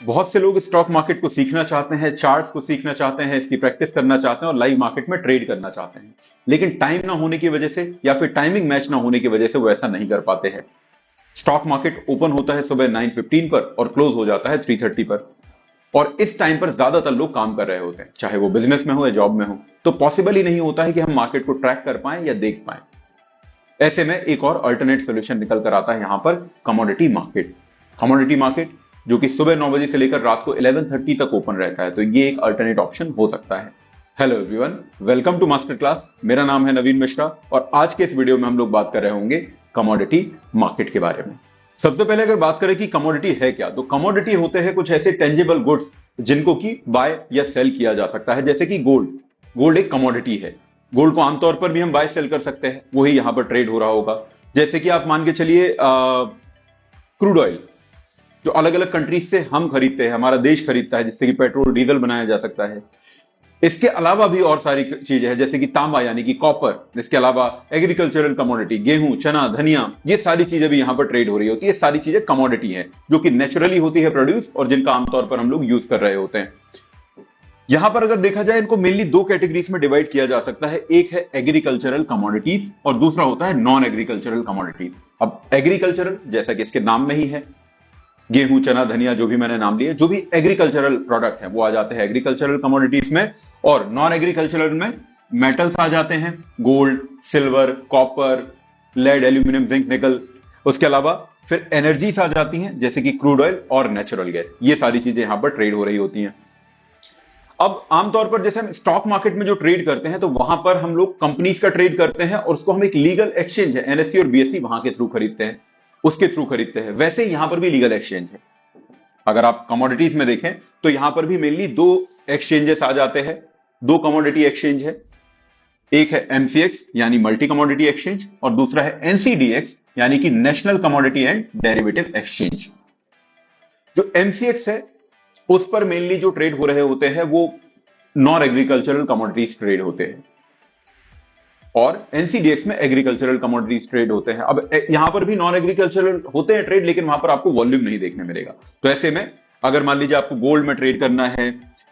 बहुत से लोग स्टॉक मार्केट को सीखना चाहते हैं, चार्ट्स को सीखना चाहते हैं, इसकी प्रैक्टिस करना चाहते हैं और लाइव मार्केट में ट्रेड करना चाहते हैं, लेकिन टाइम ना होने की वजह से या फिर टाइमिंग मैच ना होने की वजह से वो ऐसा नहीं कर पाते हैं। स्टॉक मार्केट ओपन होता है सुबह 9:15 पर और क्लोज हो जाता है 3:30 पर, और इस टाइम पर ज्यादातर लोग काम कर रहे होते हैं, चाहे वो बिजनेस में हो या जॉब में हो। तो पॉसिबल ही नहीं होता है कि हम मार्केट को ट्रैक कर पाएं या देख पाएं। ऐसे में एक और अल्टरनेट सोल्यूशन निकल कर आता है यहां पर, कमोडिटी मार्केट। कमोडिटी मार्केट जो कि सुबह 9 बजे से लेकर रात को 11:30 तक ओपन रहता है, तो ये एक अल्टरनेट ऑप्शन हो सकता है। Hello everyone, welcome to master class. मेरा नाम है नवीन मिश्रा और आज के इस वीडियो में हम लोग बात कर रहे होंगे कमोडिटी मार्केट के बारे में। सबसे पहले अगर बात करें कि कमोडिटी है क्या, तो कमोडिटी होते हैं कुछ ऐसे टेंजिबल गुड्स जिनको कि बाय या सेल किया जा सकता है, जैसे कि गोल्ड। गोल्ड एक कमोडिटी है। गोल्ड को आमतौर पर भी हम बाय सेल कर सकते हैं, वही यहां पर ट्रेड हो रहा होगा। जैसे कि आप मान के चलिए क्रूड ऑयल, जो अलग अलग कंट्रीज से हम खरीदते हैं, हमारा देश खरीदता है, जिससे कि पेट्रोल डीजल बनाया जा सकता है। इसके अलावा भी और सारी चीजें हैं, जैसे कि तांबा यानी कि कॉपर। इसके अलावा एग्रीकल्चरल कमोडिटी, गेहूं, चना, धनिया, ये सारी चीजें भी यहां पर ट्रेड हो रही होती है। ये सारी चीजें कमोडिटी हैं जो कि नेचुरली होती है प्रोड्यूस और जिनका आमतौर पर हम लोग यूज कर रहे होते हैं। यहां पर अगर देखा जाए, इनको मेनली दो कैटेगरीज में डिवाइड किया जा सकता है। एक है एग्रीकल्चरल कमोडिटीज और दूसरा होता है नॉन एग्रीकल्चरल कमोडिटीज। अब एग्रीकल्चरल जैसा कि इसके नाम में ही है, गेहूं, चना, धनिया, जो भी मैंने नाम लिए, जो भी एग्रीकल्चरल प्रोडक्ट है वो आ जाते हैं एग्रीकल्चरल कमोडिटीज में। और नॉन एग्रीकल्चरल में मेटल्स आ जाते हैं, gold, silver, copper, lead, aluminium, zinc, nickel. उसके अलावा फिर एनर्जीज आ जाती हैं, जैसे कि क्रूड ऑयल और नेचुरल गैस। ये सारी चीजें यहां पर ट्रेड हो रही होती हैं। अब आमतौर पर जैसे हम स्टॉक मार्केट में जो ट्रेड करते हैं, तो वहां पर हम लोग कंपनीज का ट्रेड करते हैं और उसको हम एक लीगल एक्सचेंज है, एनएससी और बीएससी, वहां के थ्रू खरीदते हैं, उसके थ्रू खरीदते हैं। वैसे यहां पर भी लीगल एक्सचेंज है। अगर आप कमोडिटीज में देखें तो यहां पर भी मेनली दो एक्सचेंजेस आ जाते हैं, दो कमोडिटी एक्सचेंज है। एक है एमसीएक्स यानी मल्टी कमोडिटी एक्सचेंज और दूसरा है एनसीडीएक्स यानी कि national commodity and derivative exchange. जो एमसीएक्स है उस पर मेनली जो ट्रेड हो रहे होते हैं वो नॉन एग्रीकल्चरल कमोडिटीज ट्रेड होते हैं और एनसीडीएक्स में एग्रीकल्चरल कमोडिटीज ट्रेड होते हैं। अब यहां पर भी नॉन एग्रीकल्चरल होते हैं ट्रेड, लेकिन वहां पर आपको वॉल्यूम नहीं देखने मिलेगा। तो ऐसे में अगर मान लीजिए आपको गोल्ड में ट्रेड करना है,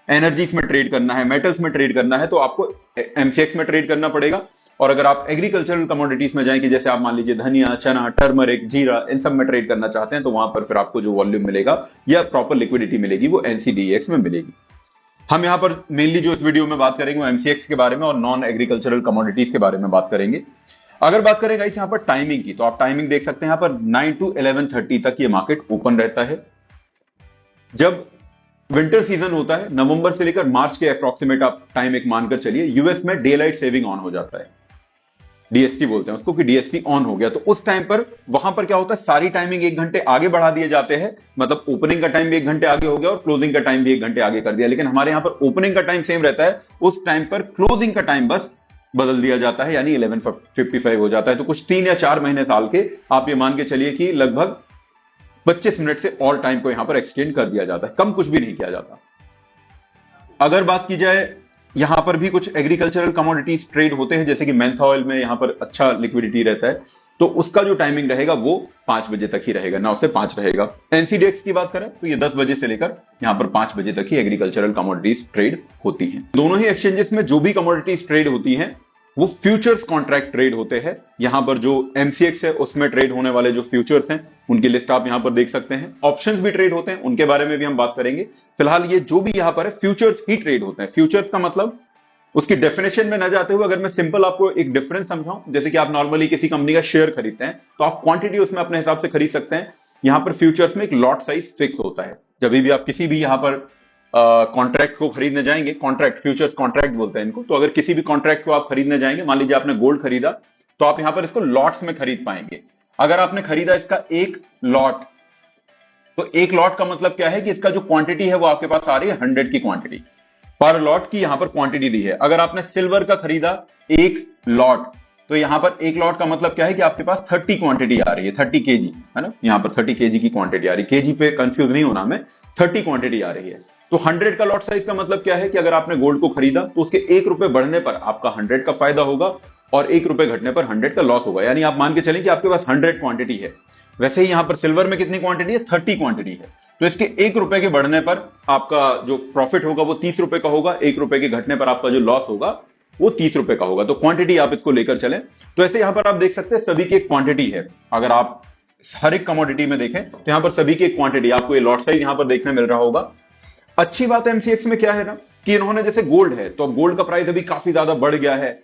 एनर्जीज में ट्रेड करना है, मेटल्स में ट्रेड करना है, तो आपको एमसीएक्स में ट्रेड करना पड़ेगा। और अगर आप एग्रीकल्चरल कमोडिटीज में जाएंगे, जैसे आप मान लीजिए धनिया, चना, टर्मरिक, जीरा, इन सब में ट्रेड करना चाहते हैं, तो वहां पर फिर आपको जो वॉल्यूम मिलेगा या प्रॉपर लिक्विडिटी मिलेगी वो एनसीडीएक्स में मिलेगी। हम यहां पर मेनली जो इस वीडियो में बात करेंगे वो एमसीएक्स के बारे में और नॉन एग्रीकल्चरल कमोडिटीज के बारे में बात करेंगे। अगर बात करें गाइस यहां पर टाइमिंग की, तो आप टाइमिंग देख सकते हैं यहां पर 9 to 11:30 तक ये मार्केट ओपन रहता है। जब विंटर सीजन होता है, नवंबर से लेकर मार्च के अप्रोक्सीमेट आप टाइम एक मानकर चलिए, यूएस में डे लाइट सेविंग ऑन हो जाता है, डीएसटी बोलते हैं उसको, कि डीएसटी ऑन हो गया। तो उस टाइम पर वहां पर क्या होता है, सारी टाइमिंग 1 घंटे आगे बढ़ा दिए जाते हैं। मतलब ओपनिंग का टाइम भी 1 घंटे आगे हो गया और क्लोजिंग का टाइम भी 1 घंटे आगे कर दिया। लेकिन हमारे यहां पर ओपनिंग का टाइम सेम रहता है, उस टाइम पर क्लोजिंग का टाइम बस बदल दिया जाता है, यानी 11:55 हो जाता है। तो कुछ 3 या 4 महीने साल के आप ये मान के चलिए कि लगभग 25 मिनट से और टाइम को यहां पर एक्सटेंड कर दिया जाता है, कम कुछ भी नहीं किया जाता। अगर बात की जाए, यहां पर भी कुछ एग्रीकल्चरल कमोडिटीज ट्रेड होते हैं, जैसे कि मेंथा ऑयल में यहां पर अच्छा लिक्विडिटी रहता है, तो उसका जो टाइमिंग रहेगा वो 5 बजे तक ही रहेगा, 9 से 5 रहेगा। एनसीडीएक्स की बात करें तो ये 10 बजे से लेकर यहां पर 5 बजे तक ही एग्रीकल्चरल कमोडिटीज ट्रेड होती हैं। दोनों ही एक्सचेंजेस में जो भी कमोडिटीज ट्रेड होती हैं वो फ्यूचर्स कॉन्ट्रैक्ट ट्रेड होते हैं। यहां पर जो एमसीएक्स है उसमें ट्रेड होने वाले जो फ्यूचर्स हैं उनकी लिस्ट आप यहां पर देख सकते हैं। ऑप्शंस भी ट्रेड होते हैं, उनके बारे में भी हम बात करेंगे। फिलहाल ये जो भी यहां पर है फ्यूचर्स ही ट्रेड होते हैं। फ्यूचर्स का मतलब, उसकी डेफिनेशन में न जाते हुए अगर मैं सिंपल आपको एक डिफरेंस समझाऊं, जैसे कि आप नॉर्मली किसी कंपनी का शेयर खरीदते हैं तो आप क्वांटिटी उसमें अपने हिसाब से खरीद सकते हैं। यहां पर फ्यूचर्स में एक लॉट साइज फिक्स होता है। जब भी आप किसी भी यहां पर कॉन्ट्रैक्ट को खरीदने जाएंगे, कॉन्ट्रैक्ट, फ्यूचर्स कॉन्ट्रैक्ट बोलते हैं इनको, तो अगर किसी भी कॉन्ट्रैक्ट को आप खरीदने जाएंगे, मान लीजिए आपने गोल्ड खरीदा, तो आप यहां पर इसको लॉट्स में खरीद पाएंगे। अगर आपने खरीदा इसका एक लॉट, तो एक लॉट का मतलब क्या है कि इसका जो क्वांटिटी है वो आपके पास आ रही है 100 की क्वांटिटी, पर लॉट की यहां पर क्वांटिटी दी है। अगर आपने सिल्वर का खरीदा एक लॉट, तो यहां पर एक लॉट का मतलब क्या है कि आपके पास 30 क्वांटिटी आ रही है, 30 केजी, है ना, यहां पर 30 केजी की क्वांटिटी आ रही है। केजी पे कंफ्यूज नहीं होना, में 30 क्वांटिटी आ रही है। तो 100 का लॉट साइज का मतलब क्या है कि अगर आपने गोल्ड को खरीदा तो उसके 1 रुपए बढ़ने पर आपका 100 का फायदा होगा और 1 रुपए घटने पर 100 का लॉस होगा। यानी आप मान के चलें कि आपके पास 100 क्वांटिटी है। वैसे ही यहां पर सिल्वर में कितनी क्वांटिटी है, 30 क्वांटिटी है। तो इसके 1 रुपए के बढ़ने पर आपका जो प्रॉफिट होगा वो 30 रुपए का होगा, 1 रुपए के घटने पर आपका जो लॉस होगा वो 30 रुपए का होगा। तो क्वांटिटी आप इसको लेकर चलें। तो ऐसे यहां पर आप देख सकते हैं सभी की एक क्वांटिटी है। अगर आप हर एक कमोडिटी में देखें तो यहां पर सभी की एक क्वांटिटी, आपको ये लॉट साइज यहां पर देखने मिल रहा होगा। अच्छी बात है एमसीएक्स में क्या है ना कि इन्होंने जैसे गोल्ड है तो अब गोल्ड का प्राइस अभी काफी ज्यादा बढ़ गया है।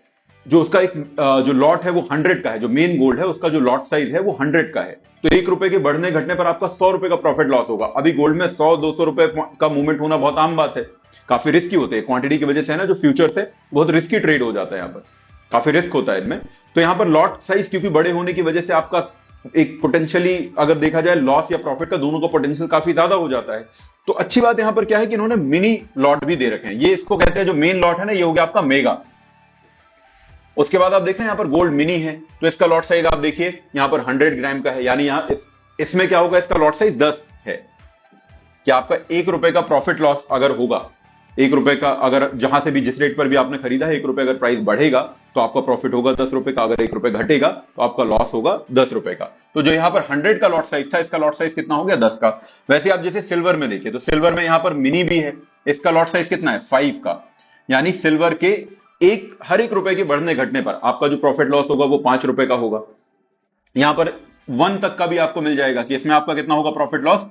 जो उसका एक जो लॉट है वो 100 का है, जो मेन गोल्ड है उसका जो लॉट साइज है वो 100 का है। तो 1 रुपए के बढ़ने घटने पर आपका 100 रुपए का प्रॉफिट लॉस होगा। अभी गोल्ड में 100-200 रुपए का मूवमेंट होना बहुत आम बात है। काफी रिस्की होते हैं क्वांटिटी की वजह से, है ना, जो फ्यूचर्स है बहुत रिस्की ट्रेड हो जाता है, यहाँ पर काफी रिस्क होता है इनमें। तो यहाँ पर लॉट साइज क्योंकि बड़े होने की वजह से आपका एक पोटेंशियली अगर देखा जाए लॉस या प्रॉफिट का, दोनों का पोटेंशियल काफी ज्यादा हो जाता है। तो अच्छी बात यहां पर क्या है कि इन्होंने मिनी लॉट भी दे रखे हैं। ये इसको कहते हैं जो मेन लॉट है ना, ये हो गया आपका मेगा। उसके बाद आप देख रहे हैं यहां पर गोल्ड मिनी है, तो इसका लॉट साइज आप देखिए यहां पर 100 ग्राम का है, यानी यहां इसमें क्या होगा, इसका लॉट साइज 10 है। कि आपका 1 रुपए का प्रॉफिट लॉस अगर होगा, 1 रुपए का अगर जहां से भी जिस रेट पर भी आपने खरीदा है, 1 रुपए अगर प्राइस बढ़ेगा तो आपका प्रॉफिट होगा 10 रुपए का, अगर 1 रुपए घटेगा तो आपका लॉस होगा 10 रुपए का। तो जो यहां पर 100 का लॉट साइज था, इसका लॉट साइज कितना हो गया, 10 का। वैसे आप जैसे सिल्वर में देखिए तो सिल्वर में यहां पर मिनी भी है, इसका लॉट साइज कितना है, 5 का। यानी सिल्वर के हर 1 रुपए के बढ़ने घटने पर आपका जो प्रॉफिट लॉस होगा वो 5 रुपए का होगा। यहां पर 1 तक का भी आपको मिल जाएगा कि इसमें आपका कितना होगा प्रॉफिट लॉस,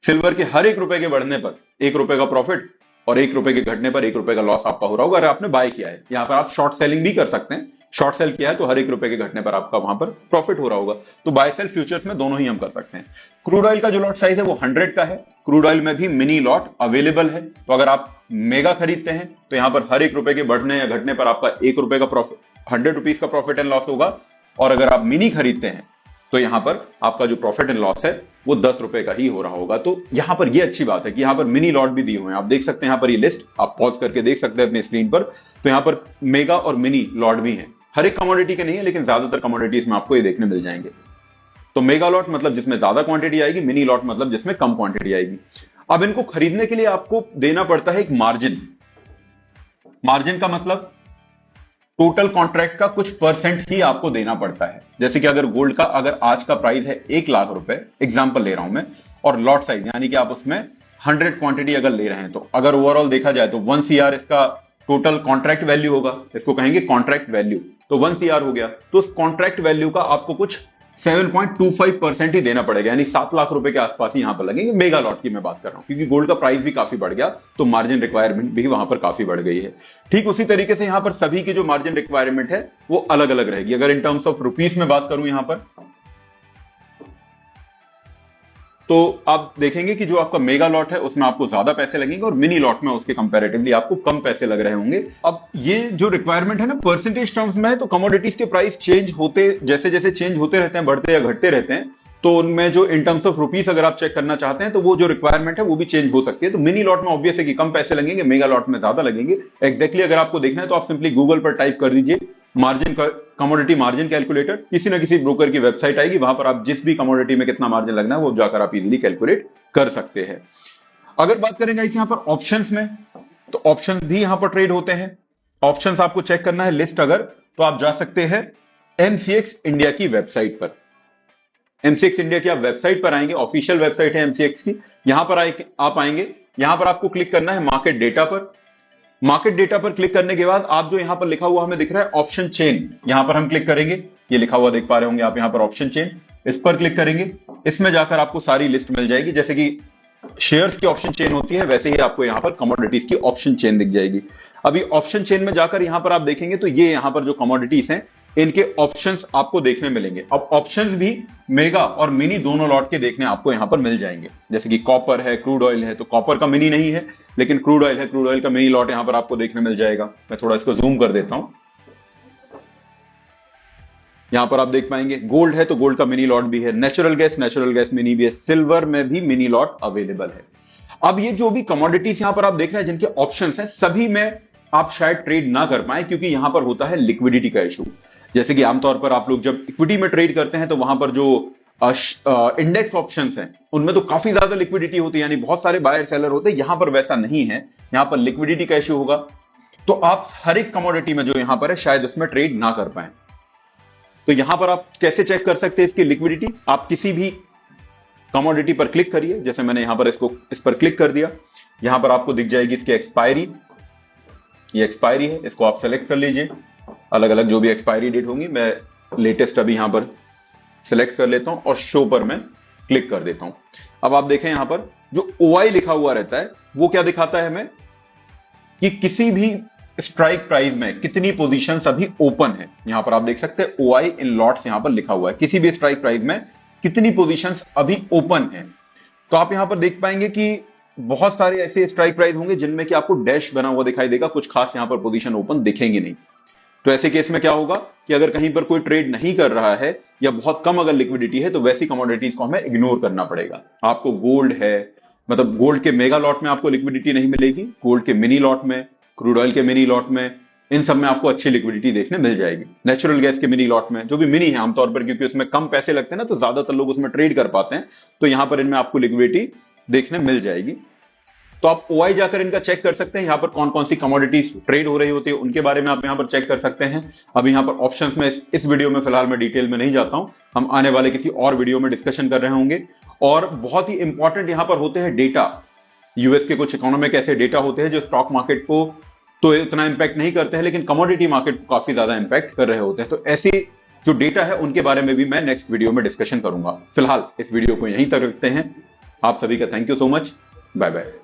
सिल्वर के हर 1 रुपए के बढ़ने पर 1 रुपए का प्रॉफिट और 1 रुपए के घटने पर 1 रुपए का लॉस आपका हो रहा होगा अगर आपने बाय किया है। यहां पर आप शॉर्ट सेलिंग भी कर सकते हैं, शॉर्ट सेल किया है तो हर 1 रुपए के घटने पर आपका वहां पर प्रॉफिट हो रहा होगा। तो बाय सेल फ्यूचर्स में दोनों ही हम कर सकते हैं। क्रूड ऑयल का जो लॉट साइज है वो 100 का है। क्रूड ऑयल में भी मिनी लॉट अवेलेबल है। तो अगर आप मेगा खरीदते हैं तो यहां पर हर 1 रुपए के बढ़ने या घटने पर आपका 1 रुपए का प्रॉफिट, 100 रुपीज का प्रॉफिट एंड लॉस होगा। और अगर आप मिनी खरीदते हैं तो यहां पर आपका जो प्रॉफिट एंड लॉस है वो 10 रुपए का ही हो रहा होगा। तो यहां पर ये अच्छी बात है कि यहां पर मिनी लॉट भी दिए हुए हैं। आप देख सकते हैं यहां पर ये लिस्ट आप पॉज करके देख सकते हैं अपनी स्क्रीन पर। तो यहां पर मेगा और मिनी लॉट भी हैं। हर एक कमोडिटी के नहीं है लेकिन ज्यादातर कमोडिटीज में आपको ये देखने मिल जाएंगे। तो मेगा लॉट मतलब जिसमें ज्यादा क्वांटिटी आएगी, मिनी लॉट मतलब जिसमें कम क्वांटिटी आएगी। अब इनको खरीदने के लिए आपको देना पड़ता है एक मार्जिन। मार्जिन का मतलब टोटल कॉन्ट्रैक्ट का कुछ परसेंट ही आपको देना पड़ता है। जैसे कि अगर गोल्ड का अगर आज का प्राइस है 1 लाख रुपए, एग्जांपल ले रहा हूं मैं, और लॉट साइज यानी कि आप उसमें 100 क्वांटिटी अगर ले रहे हैं, तो अगर ओवरऑल देखा जाए तो 1 सीआर इसका टोटल कॉन्ट्रैक्ट वैल्यू होगा, इसको कहेंगे कॉन्ट्रैक्ट वैल्यू। तो 1 सीआर हो गया, तो उस कॉन्ट्रैक्ट वैल्यू का आपको कुछ 7.25% ही देना पड़ेगा, यानी 7 लाख रुपए के आसपास ही यहां पर लगेंगे। मेगा लॉट की मैं बात कर रहा हूं क्योंकि गोल्ड का प्राइस भी काफी बढ़ गया तो मार्जिन रिक्वायरमेंट भी वहां पर काफी बढ़ गई है। ठीक उसी तरीके से यहां पर सभी की जो मार्जिन रिक्वायरमेंट है वो अलग अलग रहेगी। अगर इन टर्म्स ऑफ रुपीस में बात करूं यहां पर, तो आप देखेंगे कि जो आपका मेगा लॉट है उसमें आपको ज्यादा पैसे लगेंगे और मिनी लॉट में उसके कंपैरेटिवली आपको कम पैसे लग रहे होंगे। अब ये जो रिक्वायरमेंट है ना परसेंटेज टर्म्स में है, तो कमोडिटीज के प्राइस चेंज होते जैसे जैसे चेंज होते रहते हैं, बढ़ते या घटते रहते हैं, तो उनमें जो इन टर्म्स ऑफ रुपीस अगर आप चेक करना चाहते हैं तो वो जो रिक्वायरमेंट है वो भी चेंज हो सकती है। तो मिनी लॉट में ऑब्वियस है कि कम पैसे लगेंगे, मेगा लॉट में ज्यादा लगेंगे। एग्जैक्टली अगर आपको देखना है तो आप सिंपली गूगल पर टाइप कर दीजिए मार्जिन, कमोडिटी मार्जिन कैलकुलेटर, किसी ना किसी ब्रोकर की वेबसाइट आएगी, वहां पर आप जिस भी कमोडिटी में कितना मार्जिन लगना है वो जाकर आप इजीली कैलकुलेट कर सकते हैं। अगर बात करेंगे इस यहां पर ऑप्शंस में, तो ऑप्शंस भी यहां पर ट्रेड होते हैं। ऑप्शंस आपको चेक करना है लिस्ट अगर, तो आप जा सकते हैं एमसीएक्स इंडिया की वेबसाइट पर। एमसीएक्स इंडिया की आप वेबसाइट पर आएंगे, ऑफिशियल वेबसाइट है एमसीएक्स की। यहां पर आप आएंगे, यहां पर आपको क्लिक करना है मार्केट डेटा पर। मार्केट डेटा पर क्लिक करने के बाद आप जो यहां पर लिखा हुआ हमें दिख रहा है ऑप्शन चेन, यहां पर हम क्लिक करेंगे। ये लिखा हुआ देख पा रहे होंगे आप यहां पर ऑप्शन चेन, इस पर क्लिक करेंगे। इसमें जाकर आपको सारी लिस्ट मिल जाएगी। जैसे कि शेयर्स की ऑप्शन चेन होती है वैसे ही आपको यहां पर कमोडिटीज की ऑप्शन चेन दिख जाएगी। अभी ऑप्शन चेन में जाकर यहां पर आप देखेंगे तो ये यहां पर जो कमोडिटीज हैं इनके ऑप्शंस आपको देखने मिलेंगे। अब ऑप्शंस भी मेगा और मिनी दोनों लॉट के देखने आपको यहां पर मिल जाएंगे। जैसे कि कॉपर है, क्रूड ऑयल है, तो कॉपर का मिनी नहीं है लेकिन क्रूड ऑयल है, क्रूड ऑयल का मिनी लॉट यहां पर आपको देखने मिल जाएगा। मैं थोड़ा इसको जूम कर देता हूं, यहां पर आप देख पाएंगे गोल्ड है तो गोल्ड का मिनी लॉट भी है, नेचुरल गैस मिनी भी है, सिल्वर में भी मिनी लॉट अवेलेबल है। अब ये जो भी कमोडिटीज यहां पर आप देख रहे हैं जिनके ऑप्शंस हैं, सभी में आप शायद ट्रेड ना कर पाए क्योंकि यहां पर होता है लिक्विडिटी का इशू। जैसे कि आमतौर पर आप लोग जब इक्विटी में ट्रेड करते हैं तो वहां पर जो इंडेक्स ऑप्शंस हैं उनमें तो काफी ज्यादा लिक्विडिटी होती है, यानी बहुत सारे बायर सेलर होते हैं। यहां पर वैसा नहीं है, यहां पर लिक्विडिटी का इशू होगा तो आप हर एक कमोडिटी में जो यहां पर है शायद उसमें ट्रेड ना कर पाए। तो यहां पर आप कैसे चेक कर सकते हैं इसकी लिक्विडिटी? आप किसी भी कमोडिटी पर क्लिक करिए, जैसे मैंने यहां पर इस पर क्लिक कर दिया। यहां पर आपको दिख जाएगी इसकी एक्सपायरी, ये एक्सपायरी है, इसको आप सेलेक्ट कर लीजिए। अलग अलग जो भी एक्सपायरी डेट होंगी, मैं लेटेस्ट अभी यहां पर सिलेक्ट कर लेता हूं और शो पर मैं क्लिक कर देता हूं। अब आप देखें यहां पर जो OI लिखा हुआ रहता है वो क्या दिखाता है हमें कि किसी भी स्ट्राइक प्राइस में कितनी पोजीशंस अभी ओपन है। यहां पर आप देख सकते हैं OI इन लॉट्स यहां पर लिखा हुआ है, किसी भी स्ट्राइक प्राइस में कितनी पोजीशंस अभी ओपन है। तो आप यहां पर देख पाएंगे कि बहुत सारे ऐसे स्ट्राइक प्राइस होंगे जिनमें कि आपको डैश बना हुआ दिखाई देगा, कुछ खास यहां पर पोजीशन ओपन दिखेंगे नहीं। तो ऐसे केस में क्या होगा कि अगर कहीं पर कोई ट्रेड नहीं कर रहा है या बहुत कम अगर लिक्विडिटी है तो वैसी कमोडिटीज को हमें इग्नोर करना पड़ेगा। आपको गोल्ड है, मतलब गोल्ड के मेगा लॉट में आपको लिक्विडिटी नहीं मिलेगी, गोल्ड के मिनी लॉट में, क्रूड ऑयल के मिनी लॉट में, इन सब में आपको अच्छी लिक्विडिटी देखने मिल जाएगी। नेचुरल गैस के मिनी लॉट में, जो भी मिनी है आमतौर पर, क्योंकि उसमें कम पैसे लगते हैं ना, तो ज्यादातर लोग उसमें ट्रेड कर पाते हैं, तो यहां पर इनमें आपको लिक्विडिटी देखने मिल जाएगी। तो आप OI जाकर इनका चेक कर सकते हैं, यहां पर कौन कौन सी कमोडिटीज ट्रेड हो रही होती है उनके बारे में आप यहां पर चेक कर सकते हैं। अब यहां पर ऑप्शंस में इस वीडियो में फिलहाल मैं डिटेल में नहीं जाता हूं, हम आने वाले किसी और वीडियो में डिस्कशन कर रहे होंगे। और बहुत ही इंपॉर्टेंट यहां पर होते हैं डेटा। यूएस के कुछ इकोनॉमिक ऐसे डेटा होते हैं जो स्टॉक मार्केट को तो इतना इंपैक्ट नहीं करते हैं, लेकिन कमोडिटी मार्केट को काफी ज्यादा इंपैक्ट कर रहे होते हैं। तो ऐसी जो डेटा है उनके बारे में भी मैं नेक्स्ट वीडियो में डिस्कशन करूंगा। फिलहाल इस वीडियो को यहीं तक रखते हैं। आप सभी का thank you so much, bye bye.